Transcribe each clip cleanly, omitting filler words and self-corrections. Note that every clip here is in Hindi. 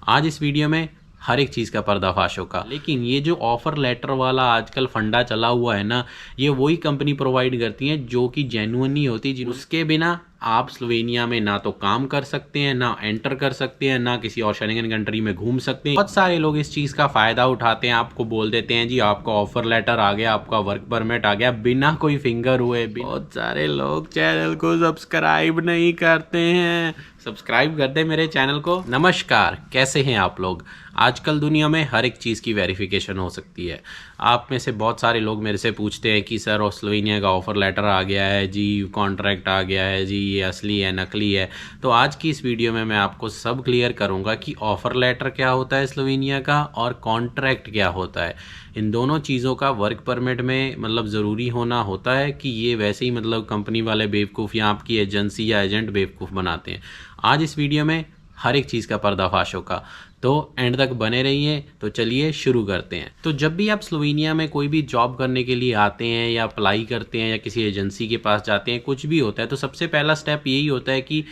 आज इस वीडियो में हर एक चीज़ का पर्दाफाश होगा। लेकिन ये जो ऑफ़र लेटर वाला आजकल फंडा चला हुआ है ना, ये वही कंपनी प्रोवाइड करती है जो कि जेन्युइन नहीं होती। उसके बिना आप स्लोवेनिया में ना तो काम कर सकते हैं, ना एंटर कर सकते हैं, ना किसी और शेंगन कंट्री में घूम सकते हैं। बहुत सारे लोग इस चीज़ का फ़ायदा उठाते हैं, आपको बोल देते हैं जी आपका ऑफ़र लेटर आ गया, आपका वर्क परमिट आ गया, बिना कोई फिंगर हुए। बहुत सारे लोग चैनल को सब्सक्राइब नहीं करते हैं। सब्सक्राइब कर दे मेरे चैनल को। नमस्कार, कैसे हैं आप लोग? आजकल दुनिया में हर एक चीज़ की वेरिफिकेशन हो सकती है। आप में से बहुत सारे लोग मेरे से पूछते हैं कि सर स्लोवेनिया का ऑफ़र लेटर आ गया है जी, कॉन्ट्रैक्ट आ गया है जी, ये असली है नकली है। तो आज की इस वीडियो में मैं आपको सब क्लियर करूंगा कि ऑफ़र लेटर क्या होता है स्लोवेनिया का और कॉन्ट्रैक्ट क्या होता है। इन दोनों चीज़ों का वर्क परमिट में मतलब ज़रूरी होना होता है कि ये वैसे ही मतलब कंपनी वाले बेवकूफ़ या आपकी एजेंसी या एजेंट बेवकूफ़ बनाते हैं। आज इस वीडियो में हर एक चीज़ का पर्दाफाश होगा, तो एंड तक बने रहिए। तो चलिए शुरू करते हैं। तो जब भी आप स्लोवेनिया में कोई भी जॉब करने के लिए आते हैं या अप्लाई करते हैं या किसी एजेंसी के पास जाते हैं, कुछ भी होता है, तो सबसे पहला स्टेप यही होता है कि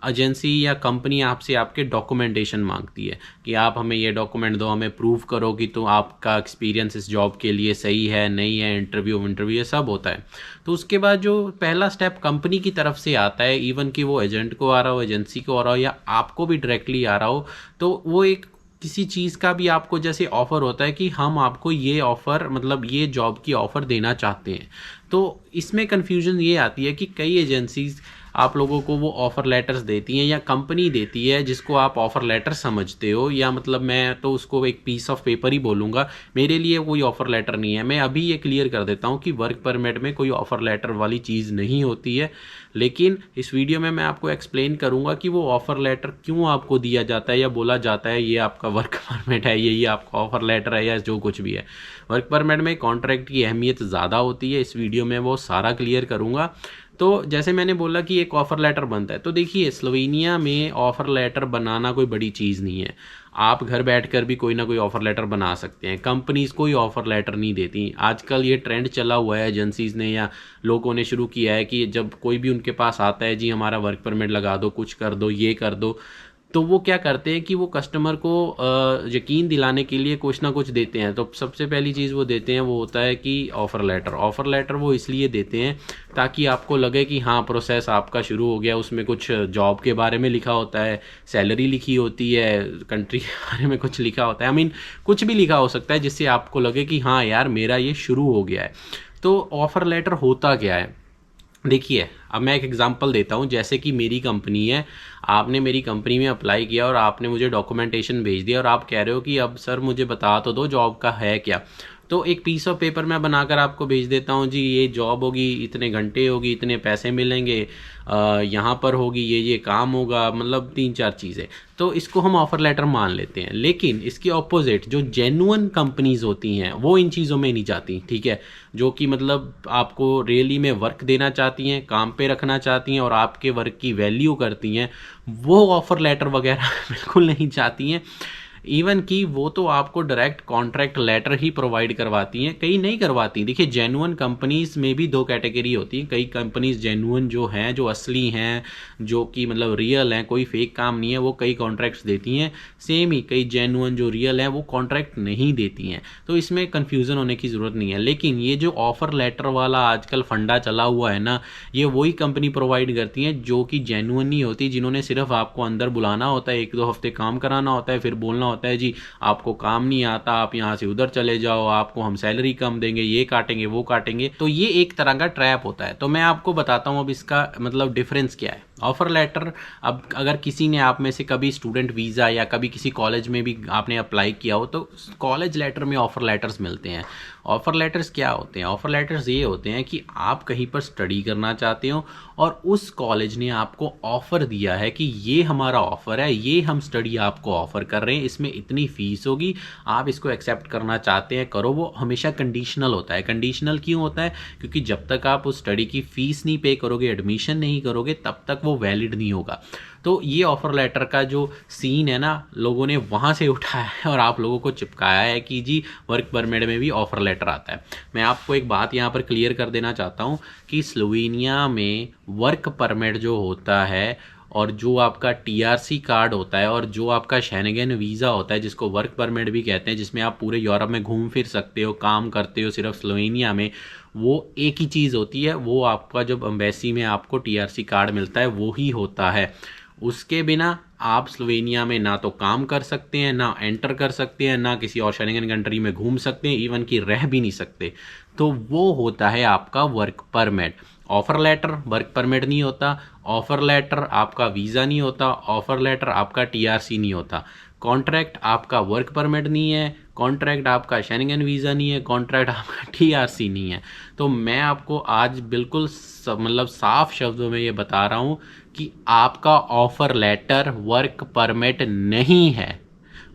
एजेंसी या कंपनी आपसे आपके डॉक्यूमेंटेशन मांगती है कि आप हमें ये डॉक्यूमेंट दो, हमें प्रूव करो कि तो आपका एक्सपीरियंस इस जॉब के लिए सही है नहीं है, इंटरव्यू ये सब होता है। तो उसके बाद जो पहला स्टेप कंपनी की तरफ से आता है, इवन कि वो एजेंट को आ रहा हो, एजेंसी को आ रहा हो या आपको भी डायरेक्टली आ रहा हो, तो वो एक किसी चीज़ का भी आपको जैसे ऑफ़र होता है कि हम आपको ये ऑफ़र मतलब ये जॉब की ऑफ़र देना चाहते हैं। तो इसमें कन्फ्यूजन ये आती है कि कई एजेंसीज़ आप लोगों को वो ऑफ़र लेटर्स देती हैं या कंपनी देती है जिसको आप ऑफ़र लेटर समझते हो, या मतलब मैं तो उसको एक पीस ऑफ पेपर ही बोलूँगा। मेरे लिए कोई ऑफ़र लेटर नहीं है। मैं अभी ये क्लियर कर देता हूँ कि वर्क परमिट में कोई ऑफ़र लेटर वाली चीज़ नहीं होती है। लेकिन इस वीडियो में मैं आपको एक्सप्लेन करूँगा कि वो ऑफ़र लेटर क्यों आपको दिया जाता है या बोला जाता है ये आपका वर्क परमिट है, यही आपका ऑफ़र लेटर है या जो कुछ भी है। वर्क परमिट में कॉन्ट्रैक्ट की अहमियत ज़्यादा होती है। इस वीडियो में वो सारा क्लियर करूँगा। तो जैसे मैंने बोला कि एक ऑफ़र लेटर बनता है, तो देखिए स्लोवेनिया में ऑफ़र लेटर बनाना कोई बड़ी चीज़ नहीं है। आप घर बैठकर भी कोई ना कोई ऑफ़र लेटर बना सकते हैं। कंपनीज़ कोई ऑफ़र लेटर नहीं देती। आजकल ये ट्रेंड चला हुआ है, एजेंसीज़ ने या लोगों ने शुरू किया है कि जब कोई भी उनके पास आता है जी हमारा वर्क परमिट लगा दो, कुछ कर दो, ये कर दो, तो वो क्या करते हैं कि वो कस्टमर को यकीन दिलाने के लिए कुछ ना कुछ देते हैं। तो सबसे पहली चीज़ वो देते हैं वो होता है कि ऑफ़र लेटर। ऑफ़र लेटर वो इसलिए देते हैं ताकि आपको लगे कि हाँ प्रोसेस आपका शुरू हो गया। उसमें कुछ जॉब के बारे में लिखा होता है, सैलरी लिखी होती है, कंट्री के बारे में कुछ लिखा होता है, कुछ भी लिखा हो सकता है जिससे आपको लगे कि हाँ यार मेरा ये शुरू हो गया है। तो ऑफ़र लेटर होता क्या है, देखिए अब मैं एक एग्जांपल देता हूँ। जैसे कि मेरी कंपनी है, आपने मेरी कंपनी में अप्लाई किया और आपने मुझे डॉक्यूमेंटेशन भेज दिया और आप कह रहे हो कि अब सर मुझे बता तो दो जॉब का है क्या। तो एक पीस ऑफ पेपर मैं बनाकर आपको भेज देता हूँ जी, ये जॉब होगी, इतने घंटे होगी, इतने पैसे मिलेंगे, यहाँ पर होगी, ये काम होगा, मतलब 3-4 चीज़ें। तो इसको हम ऑफ़र लेटर मान लेते हैं। लेकिन इसके ऑपोजिट जो जेन्युइन कंपनीज़ होती हैं वो इन चीज़ों में नहीं जाती, ठीक है, जो कि मतलब आपको रियली में वर्क देना चाहती हैं, काम पे रखना चाहती हैं और आपके वर्क की वैल्यू करती हैं, वो ऑफ़र लेटर वगैरह बिल्कुल नहीं चाहती हैं। इवन कि वो तो आपको डायरेक्ट कॉन्ट्रैक्ट लेटर ही प्रोवाइड करवाती हैं, कई नहीं करवाती। देखिए जेन्युइन कंपनीज़ में भी दो कैटेगरी होती हैं। कई कंपनीज़ जेन्युइन जो हैं, जो असली हैं, जो कि मतलब रियल हैं, कोई फेक काम नहीं है, वो कई कॉन्ट्रैक्ट्स देती हैं। सेम ही कई जेन्युइन जो रियल हैं वो कॉन्ट्रैक्ट नहीं देती हैं। तो इसमें कन्फ्यूज़न होने की ज़रूरत नहीं है। लेकिन ये जो ऑफ़र लेटर वाला आजकल फंडा चला हुआ है ना, ये वही कंपनी प्रोवाइड करती हैं जो कि जेन्युइन नहीं होती, जिन्होंने सिर्फ आपको अंदर बुलाना होता है, 1-2 हफ्ते काम कराना होता है, फिर बोलना होता है जी आपको काम नहीं आता, आप यहाँ से उधर चले जाओ, आपको हम सैलरी कम देंगे, ये काटेंगे वो काटेंगे। तो ये एक तरह का ट्रैप होता है। तो मैं आपको बताता हूँ अब इसका मतलब डिफरेंस क्या है। ऑफ़र लेटर, अब अगर किसी ने आप में से कभी स्टूडेंट वीज़ा या कभी किसी कॉलेज में भी आपने अप्लाई किया हो, तो कॉलेज लेटर में ऑफ़र लेटर्स मिलते हैं। ऑफ़र लेटर्स क्या होते हैं? ऑफ़र लेटर्स ये होते हैं कि आप कहीं पर स्टडी करना चाहते हो और उस कॉलेज ने आपको ऑफ़र दिया है कि ये हमारा ऑफ़र है, ये हम स्टडी आपको ऑफ़र कर रहे हैं, इसमें इतनी फ़ीस होगी, आप इसको एक्सेप्ट करना चाहते हैं करो। वो हमेशा कंडीशनल होता है। कंडीशनल क्यों होता है? क्योंकि जब तक आप उस स्टडी की फ़ीस नहीं पे करोगे, एडमिशन नहीं करोगे, तब तक वो वैलिड नहीं होगा। तो ये ऑफ़र लेटर का जो सीन है ना, लोगों ने वहाँ से उठाया है और आप लोगों को चिपकाया है कि जी वर्क परमिट में भी ऑफ़र लेटर आता है। मैं आपको एक बात यहाँ पर क्लियर कर देना चाहता हूँ कि स्लोवेनिया में वर्क परमिट जो होता है और जो आपका टीआरसी कार्ड होता है और जो आपका शेंगेन वीज़ा होता है जिसको वर्क परमिट भी कहते हैं, जिसमें आप पूरे यूरोप में घूम फिर सकते हो, काम करते हो सिर्फ स्लोवेनिया में, वो एक ही चीज़ होती है। वो आपका जब एम्बेसी में आपको टीआरसी कार्ड मिलता है वो ही होता है। उसके बिना आप स्लोवेनिया में ना तो काम कर सकते हैं, ना एंटर कर सकते हैं, ना किसी और शेंगेन कंट्री में घूम सकते हैं, इवन कि रह भी नहीं सकते। तो वो होता है आपका work permit. Offer letter work permit नहीं होता, ऑफ़र लेटर आपका वीज़ा नहीं होता, ऑफ़र लेटर आपका टीआरसी नहीं होता, कॉन्ट्रैक्ट आपका वर्क परमिट नहीं है, कॉन्ट्रैक्ट आपका शेंगेन वीज़ा नहीं है, कॉन्ट्रैक्ट आपका टीआरसी नहीं है। तो मैं आपको आज बिल्कुल मतलब साफ शब्दों में ये बता रहा हूँ कि आपका ऑफ़र लेटर वर्क परमिट नहीं है।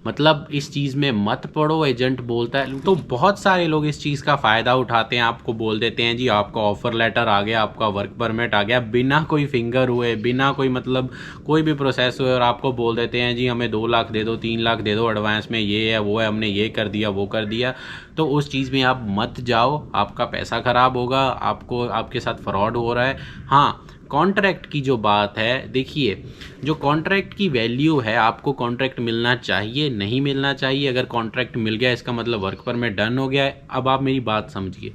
मतलब इस चीज़ में मत पड़ो। एजेंट बोलता है तो बहुत सारे लोग इस चीज़ का फ़ायदा उठाते हैं, आपको बोल देते हैं जी आपका ऑफ़र लेटर आ गया, आपका वर्क परमिट आ गया, बिना कोई फिंगर हुए, बिना कोई मतलब कोई भी प्रोसेस हुए, और आपको बोल देते हैं जी हमें 2 लाख दे दो, 3 लाख दे दो एडवांस में, ये है वो है, हमने ये कर दिया वो कर दिया। तो उस चीज़ में आप मत जाओ, आपका पैसा ख़राब होगा, आपको आपके साथ फ्रॉड हो रहा है। हाँ, कॉन्ट्रैक्ट की जो बात है, देखिए जो कॉन्ट्रैक्ट की वैल्यू है, आपको कॉन्ट्रैक्ट मिलना चाहिए नहीं मिलना चाहिए। अगर कॉन्ट्रैक्ट मिल गया इसका मतलब वर्क परमिट डन हो गया है। अब आप मेरी बात समझिए,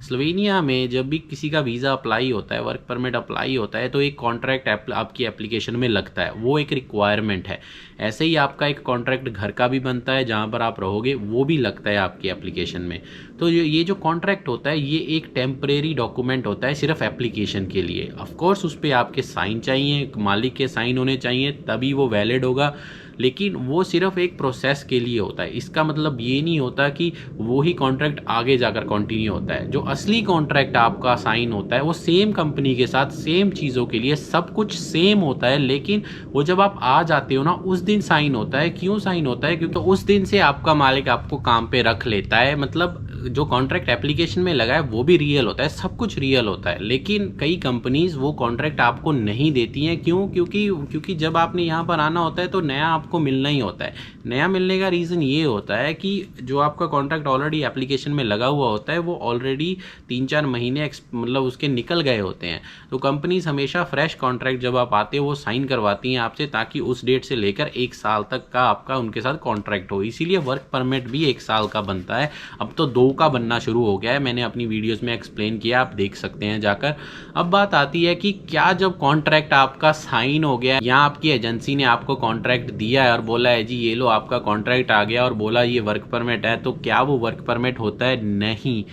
स्लोवेनिया में जब भी किसी का वीज़ा अप्लाई होता है, वर्क परमिट अप्लाई होता है, तो एक कॉन्ट्रैक्ट आपकी एप्लीकेशन में लगता है, वो एक रिक्वायरमेंट है। ऐसे ही आपका एक कॉन्ट्रैक्ट घर का भी बनता है, जहाँ पर आप रहोगे, वो भी लगता है आपकी एप्लीकेशन में। तो ये जो कॉन्ट्रैक्ट होता है ये एक टेम्परेरी डॉक्यूमेंट होता है सिर्फ एप्लीकेशन के लिए। ऑफ कोर्स उस पर आपके साइन चाहिए, मालिक के साइन होने चाहिए, तभी वो वैलिड होगा, लेकिन वो सिर्फ एक प्रोसेस के लिए होता है। इसका मतलब ये नहीं होता कि वो ही कॉन्ट्रैक्ट आगे जाकर कंटिन्यू होता है। जो असली कॉन्ट्रैक्ट आपका साइन होता है वो सेम कंपनी के साथ सेम चीज़ों के लिए सब कुछ सेम होता है, लेकिन वो जब आप आ जाते हो ना उस दिन साइन होता है। क्यों साइन होता है? क्योंकि उस दिन से आपका मालिक आपको काम पे रख लेता है। मतलब जो कॉन्ट्रैक्ट एप्लीकेशन में लगा है वो भी रियल होता है, सब कुछ रियल होता है, लेकिन कई कंपनीज वो कॉन्ट्रैक्ट आपको नहीं देती हैं। क्यों? क्योंकि जब आपने यहाँ पर आना होता है तो नया आपको मिलना ही होता है। नया मिलने का रीज़न ये होता है कि जो आपका कॉन्ट्रैक्ट ऑलरेडी एप्लीकेशन में लगा हुआ होता है वो ऑलरेडी 3-4 महीने मतलब उसके निकल गए होते हैं। तो कंपनीज हमेशा फ्रेश कॉन्ट्रैक्ट जब आप आते हो वो साइन करवाती हैं आपसे, ताकि उस डेट से लेकर 1 साल तक का आपका उनके साथ कॉन्ट्रैक्ट हो। इसीलिए वर्क परमिट भी 1 साल का बनता है। अब तो 2 का बनना शुरू हो गया है, मैंने अपनी वीडियोस में एक्सप्लेन किया, आप देख सकते हैं जाकर। अब बात आती है कि क्या जब कॉन्ट्रैक्ट आपका साइन हो गया या आपकी एजेंसी ने आपको कॉन्ट्रैक्ट दिया है और बोला है जी ये लो आपका कॉन्ट्रैक्ट आ गया और बोला ये वर्क परमिट है, तो क्या वो वर्क परमिट होता है? नहीं।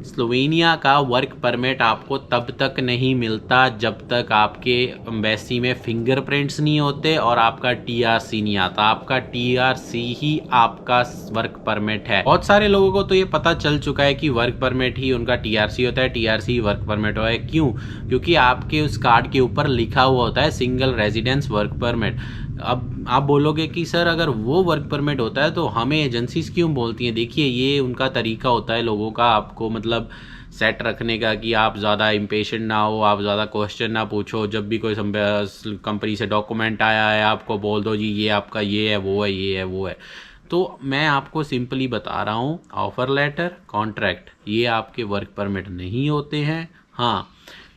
स्लोवेनिया का वर्क परमिट आपको तब तक नहीं मिलता जब तक आपके एम्बेसी में फिंगरप्रिंट्स नहीं होते और आपका टीआरसी नहीं आता। आपका टीआरसी ही आपका वर्क परमिट है। बहुत सारे लोगों को तो ये पता चल चुका है कि वर्क परमिट ही उनका टीआरसी होता है, टीआरसी ही वर्क परमिट होता है। क्यों? क्योंकि आपके उस कार्ड के ऊपर लिखा हुआ होता है सिंगल रेजिडेंस वर्क परमिट। अब आप बोलोगे कि सर अगर वो वर्क परमिट होता है तो हमें एजेंसीज क्यों बोलती हैं? देखिए ये उनका तरीका होता है लोगों का आपको मतलब सेट रखने का, कि आप ज़्यादा इम्पेशेंट ना हो, आप ज़्यादा क्वेश्चन ना पूछो। जब भी कोई कंपनी से डॉक्यूमेंट आया है आपको बोल दो जी ये आपका ये है वो है ये है वो है। तो मैं आपको सिंपली बता रहा हूँ, ऑफ़र लेटर, कॉन्ट्रैक्ट ये आपके वर्क परमिट नहीं होते हैं। हाँ,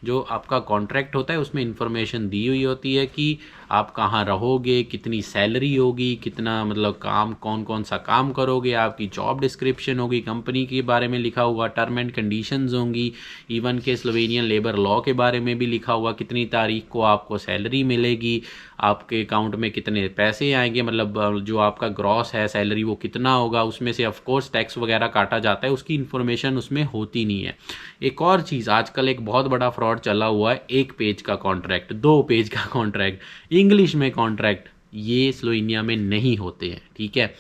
जो आपका कॉन्ट्रैक्ट होता है उसमें इंफॉर्मेशन दी हुई होती है कि आप कहाँ रहोगे, कितनी सैलरी होगी, कितना मतलब काम, कौन कौन सा काम करोगे, आपकी जॉब डिस्क्रिप्शन होगी, कंपनी के बारे में लिखा हुआ, टर्म एंड कंडीशंस होंगी, इवन के स्लोवेनियन लेबर लॉ के बारे में भी लिखा हुआ, कितनी तारीख को आपको सैलरी मिलेगी, आपके अकाउंट में कितने पैसे आएंगे, मतलब जो आपका ग्रॉस है सैलरी वो कितना होगा, उसमें से ऑफ कोर्स टैक्स वगैरह काटा जाता है, उसकी इन्फॉर्मेशन उसमें होती नहीं है। एक और चीज़, आजकल एक बहुत बड़ा फ्रॉड चला हुआ है, 1 पेज का कॉन्ट्रैक्ट, 2 पेज का कॉन्ट्रैक्ट, इंग्लिश में कॉन्ट्रैक्ट, ये स्लोवेनिया में नहीं होते हैं। ठीक है,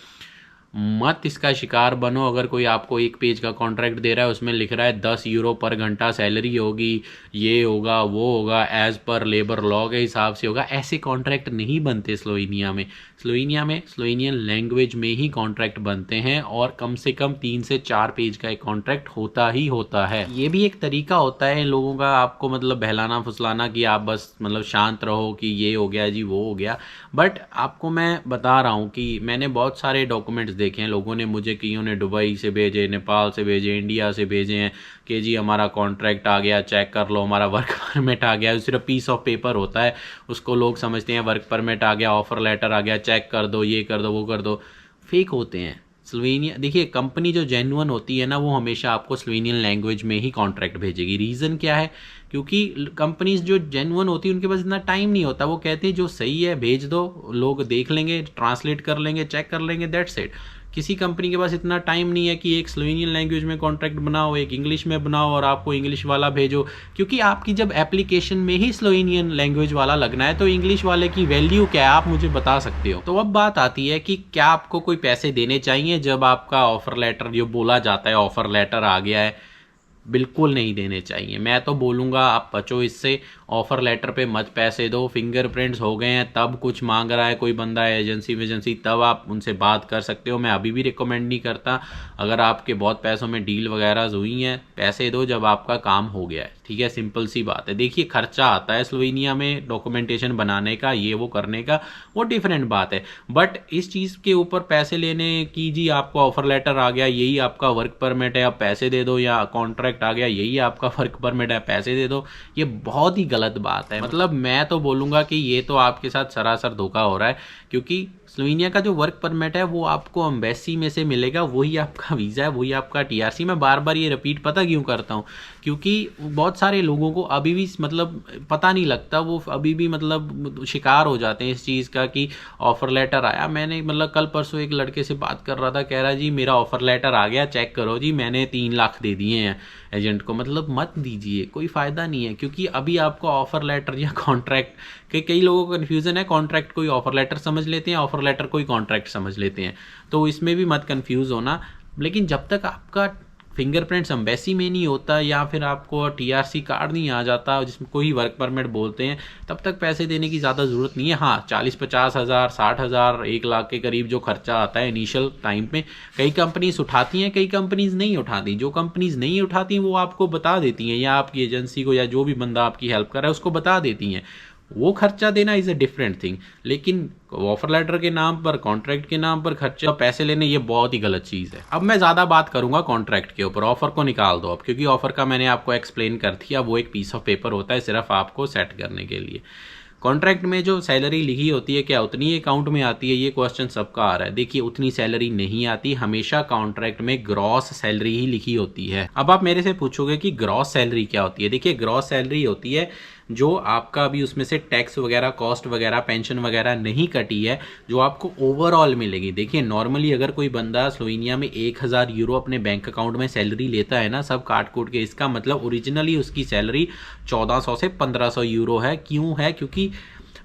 मत इसका शिकार बनो। अगर कोई आपको 1 पेज का कॉन्ट्रैक्ट दे रहा है उसमें लिख रहा है 10 यूरो पर घंटा सैलरी होगी, ये होगा वो होगा, एज़ पर लेबर लॉ के हिसाब से होगा, ऐसे कॉन्ट्रैक्ट नहीं बनते स्लोवेनिया में। स्लोवेनियन लैंग्वेज में ही कॉन्ट्रैक्ट बनते हैं और कम से कम 3 से 4 पेज का एक कॉन्ट्रैक्ट होता ही होता है। ये भी एक तरीका होता है इन लोगों का आपको मतलब बहलाना फुसलाना, कि आप बस मतलब शांत रहो कि ये हो गया जी वो हो गया। बट आपको मैं बता रहा हूँ कि मैंने बहुत सारे डॉक्यूमेंट्स देखे हैं लोगों ने, मुझे कईयों ने दुबई से भेजे, नेपाल से भेजे, इंडिया से भेजे हैं कि जी हमारा कॉन्ट्रैक्ट आ गया, चेक कर लो, हमारा वर्क परमिट आ गया। सिर्फ पीस ऑफ पेपर होता है, उसको लोग समझते हैं वर्क परमिट आ गया, ऑफर लेटर आ गया, चेक कर दो, ये कर दो, वो कर दो। फेक होते हैं। स्लोवेनिया देखिए, कंपनी जो जेन्युइन होती है ना, वो हमेशा आपको स्लोवेनियन लैंग्वेज में ही कॉन्ट्रैक्ट भेजेगी। रीज़न क्या है? क्योंकि कंपनीज जो जेन्युइन होती है उनके पास इतना टाइम नहीं होता। वो कहते हैं जो सही है भेज दो, लोग देख लेंगे, ट्रांसलेट कर लेंगे, चेक कर लेंगे, दैट्स इट। किसी कंपनी के पास इतना टाइम नहीं है कि एक स्लोवेनियन लैंग्वेज में कॉन्ट्रैक्ट बनाओ, एक इंग्लिश में बनाओ और आपको इंग्लिश वाला भेजो। क्योंकि आपकी जब एप्लीकेशन में ही स्लोवेनियन लैंग्वेज वाला लगना है तो इंग्लिश वाले की वैल्यू क्या है आप मुझे बता सकते हो। तो अब बात आती है कि क्या आपको कोई पैसे देने चाहिए जब आपका ऑफर लेटर, जो बोला जाता है ऑफर लेटर आ गया है? बिल्कुल नहीं देने चाहिए। मैं तो बोलूँगा आप बचो इससे। ऑफ़र लेटर पे मत पैसे दो। फिंगरप्रिंट्स हो गए हैं तब कुछ मांग रहा है कोई बंदा एजेंसी तब आप उनसे बात कर सकते हो। मैं अभी भी रिकमेंड नहीं करता। अगर आपके बहुत पैसों में डील वगैरह हुई हैं, पैसे दो जब आपका काम हो गया है, ठीक है, सिंपल सी बात है। देखिए खर्चा आता है स्लोवेनिया में डॉक्यूमेंटेशन बनाने का, ये वो करने का, वो डिफरेंट बात है। बट इस चीज़ के ऊपर पैसे लेने की, जी आपको ऑफर लेटर आ गया, यही आपका वर्क परमिट है, आप पैसे दे दो, या कॉन्ट्रैक्ट आ गया, यही आपका वर्क परमिट है, पैसे दे दो, ये बहुत ही गलत बात है। मतलब मैं तो बोलूँगा कि ये तो आपके साथ सरासर धोखा हो रहा है। क्योंकि स्लोवेनिया का जो वर्क परमिट है वो आपको एम्बेसी में से मिलेगा, वही आपका वीज़ा है, वही आपका टीआरसी। मैं बार बार ये रिपीट पता क्यों करता हूँ? क्योंकि बहुत सारे लोगों को अभी भी मतलब पता नहीं लगता, वो अभी भी मतलब शिकार हो जाते हैं इस चीज़ का कि ऑफ़र लेटर आया। मैंने मतलब कल परसों एक लड़के से बात कर रहा था, कह रहा जी मेरा ऑफ़र लेटर आ गया, चेक करो जी, मैंने 3 लाख दे दिए हैं एजेंट को। मतलब मत दीजिए, कोई फ़ायदा नहीं है। क्योंकि अभी आपको ऑफ़र लेटर या कॉन्ट्रैक्ट के, कई लोगों को कन्फ्यूज़न है, कॉन्ट्रैक्ट कोई ऑफ़र लेटर समझ लेते हैं, ऑफ़र लेटर कोई कॉन्ट्रैक्ट समझ लेते हैं, तो इसमें भी मत कन्फ्यूज़ होना। लेकिन जब तक आपका फिंगरप्रिंट्स एम्बेसी में नहीं होता या फिर आपको टीआरसी कार्ड नहीं आ जाता जिसमें कोई वर्क परमिट बोलते हैं, तब तक पैसे देने की ज़्यादा ज़रूरत नहीं है। हाँ, 40-50 हज़ार, 60 हज़ार, 1 लाख के करीब जो खर्चा आता है इनिशियल टाइम पे, कई कंपनीज उठाती हैं, कई कंपनीज नहीं उठाती। जो कंपनीज नहीं उठाती वो आपको बता देती हैं, या आपकी एजेंसी को या जो भी बंदा आपकी हेल्प कर रहा है उसको बता देती हैं। वो खर्चा देना इज़ अ डिफरेंट थिंग। लेकिन ऑफर लेटर के नाम पर, कॉन्ट्रैक्ट के नाम पर खर्चा, पैसे लेने, ये बहुत ही गलत चीज़ है। अब मैं ज़्यादा बात करूंगा कॉन्ट्रैक्ट के ऊपर। ऑफर को निकाल दो अब, क्योंकि ऑफर का मैंने आपको एक्सप्लेन कर दिया, वो एक पीस ऑफ पेपर होता है सिर्फ आपको सेट करने के लिए। कॉन्ट्रैक्ट में जो सैलरी लिखी होती है, क्या उतनी ही अकाउंट में आती है? ये क्वेश्चन सबका आ रहा है। देखिए उतनी सैलरी नहीं आती, हमेशा कॉन्ट्रैक्ट में ग्रॉस सैलरी ही लिखी होती है। अब आप मेरे से पूछोगे कि ग्रॉस सैलरी क्या होती है? देखिए ग्रॉस सैलरी होती है जो आपका अभी उसमें से टैक्स वगैरह, कॉस्ट वगैरह, पेंशन वगैरह नहीं कटी है, जो आपको ओवरऑल मिलेगी। देखिए नॉर्मली अगर कोई बंदा स्लोवेनिया में 1000 यूरो अपने बैंक अकाउंट में सैलरी लेता है ना, सब काट कूट के, इसका मतलब ओरिजिनली उसकी सैलरी 1400 से 1500 यूरो है। क्यों है? क्योंकि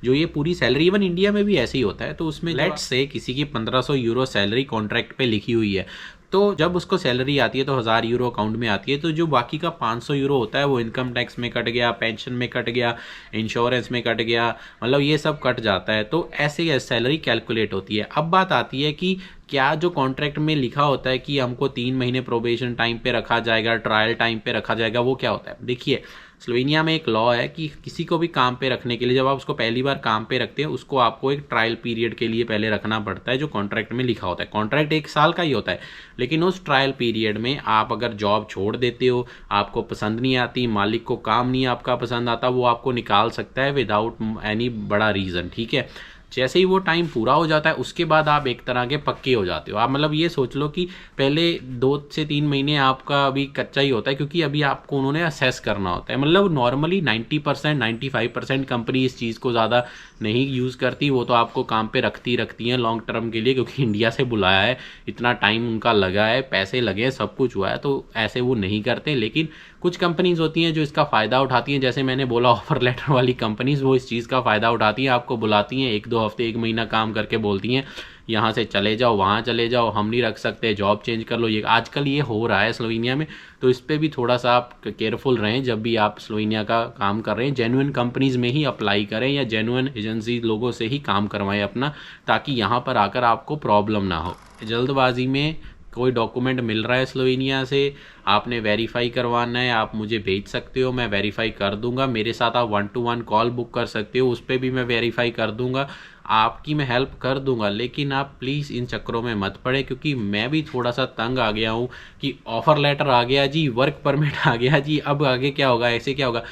जो ये पूरी सैलरी, इवन इंडिया में भी ऐसे ही होता है, तो उसमें लेट्स से किसी की 1500 यूरो सैलरी कॉन्ट्रैक्ट पे लिखी हुई है, तो जब उसको सैलरी आती है तो 1000 यूरो अकाउंट में आती है, तो जो बाकी का 500 यूरो होता है वो इनकम टैक्स में कट गया, पेंशन में कट गया, इंश्योरेंस में कट गया, मतलब ये सब कट जाता है। तो ऐसे ही सैलरी कैलकुलेट होती है। अब बात आती है कि क्या जो कॉन्ट्रैक्ट में लिखा होता है कि हमको 3 महीने प्रोबेशन टाइम पे रखा जाएगा, ट्रायल टाइम पे रखा जाएगा, वो क्या होता है? देखिए स्लोवेनिया में एक लॉ है कि किसी को भी काम पे रखने के लिए, जब आप उसको पहली बार काम पे रखते हैं, उसको आपको एक ट्रायल पीरियड के लिए पहले रखना पड़ता है, जो कॉन्ट्रैक्ट में लिखा होता है। कॉन्ट्रैक्ट 1 साल का ही होता है, लेकिन उस ट्रायल पीरियड में आप अगर जॉब छोड़ देते हो, आपको पसंद नहीं आती, मालिक को काम नहीं आपका पसंद आता, वो आपको निकाल सकता है विदाउट एनी बड़ा रीज़न, ठीक है। जैसे ही वो टाइम पूरा हो जाता है उसके बाद आप एक तरह के पक्के हो जाते हो। आप मतलब ये सोच लो कि पहले 2 से 3 महीने आपका अभी कच्चा ही होता है, क्योंकि अभी आपको उन्होंने असेस करना होता है। मतलब नॉर्मली 90%, 95% कंपनी इस चीज़ को ज़्यादा नहीं यूज़ करती, वो तो आपको काम पे रखती हैं लॉन्ग टर्म के लिए, क्योंकि इंडिया से बुलाया है, इतना टाइम उनका लगा है, पैसे लगे हैं, सब कुछ हुआ है, तो ऐसे वो नहीं करते। लेकिन कुछ कंपनीज होती हैं जो इसका फ़ायदा उठाती हैं, जैसे मैंने बोला ऑफर लेटर वाली कंपनीज, वो इस चीज़ का फ़ायदा उठाती हैं, आपको बुलाती हैं, 1-2 हफ्ते, 1 महीना काम करके बोलती हैं यहाँ से चले जाओ, वहाँ चले जाओ, हम नहीं रख सकते, जॉब चेंज कर लो। ये आजकल ये हो रहा है स्लोवेनिया में, तो इस पर भी थोड़ा सा आप केयरफुल रहें जब भी आप स्लोवेनिया का काम कर रहे हैं। जेन्युइन कंपनीज़ में ही अप्लाई करें या जेन्युइन एजेंसी लोगों से ही काम करवाएं अपना, ताकि यहाँ पर आकर आपको प्रॉब्लम ना हो। जल्दबाजी में कोई डॉक्यूमेंट मिल रहा है स्लोवेनिया से, आपने वेरीफाई करवाना है, आप मुझे भेज सकते हो, मैं वेरीफाई कर दूंगा। मेरे साथ आप 1-to-1 कॉल बुक कर सकते हो, उस पर भी मैं वेरीफाई कर दूंगा। आपकी मैं हेल्प कर दूंगा, लेकिन आप प्लीज़ इन चक्करों में मत पड़े, क्योंकि मैं भी थोड़ा सा तंग आ गया हूँ कि ऑफ़र लेटर आ गया जी, वर्क परमिट आ गया जी, अब आगे क्या होगा, ऐसे क्या होगा।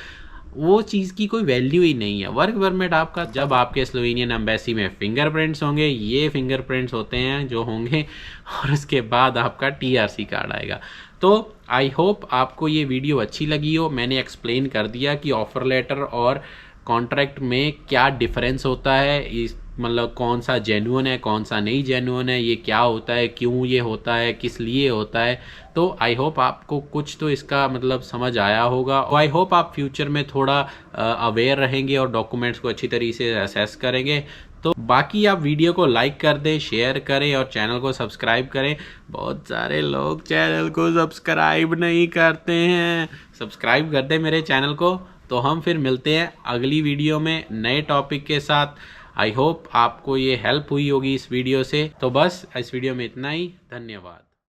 वो चीज़ की कोई वैल्यू ही नहीं है। वर्क परमिट आपका जब आपके स्लोवेनियन एम्बेसी में फिंगरप्रिंट्स होंगे, ये फिंगरप्रिंट्स होते हैं जो होंगे, और उसके बाद आपका टीआरसी कार्ड आएगा। तो आई होप आपको ये वीडियो अच्छी लगी हो। मैंने एक्सप्लेन कर दिया कि ऑफ़र लेटर और कॉन्ट्रैक्ट में क्या डिफरेंस होता है, इस मतलब कौन सा जेन्युइन है, कौन सा नहीं जेन्युइन है, ये क्या होता है, क्यों ये होता है, किस लिए होता है। तो आई होप आपको कुछ तो इसका मतलब समझ आया होगा। आई होप आप फ्यूचर में थोड़ा अवेयर रहेंगे और डॉक्यूमेंट्स को अच्छी तरीके से असेस करेंगे। तो बाकी आप वीडियो को लाइक कर दें, शेयर करें और चैनल को सब्सक्राइब करें। बहुत सारे लोग चैनल को सब्सक्राइब नहीं करते हैं, सब्सक्राइब कर दें मेरे चैनल को। तो हम फिर मिलते हैं अगली वीडियो में नए टॉपिक के साथ। आई होप आपको ये हेल्प हुई होगी इस वीडियो से। तो बस इस वीडियो में इतना ही, धन्यवाद।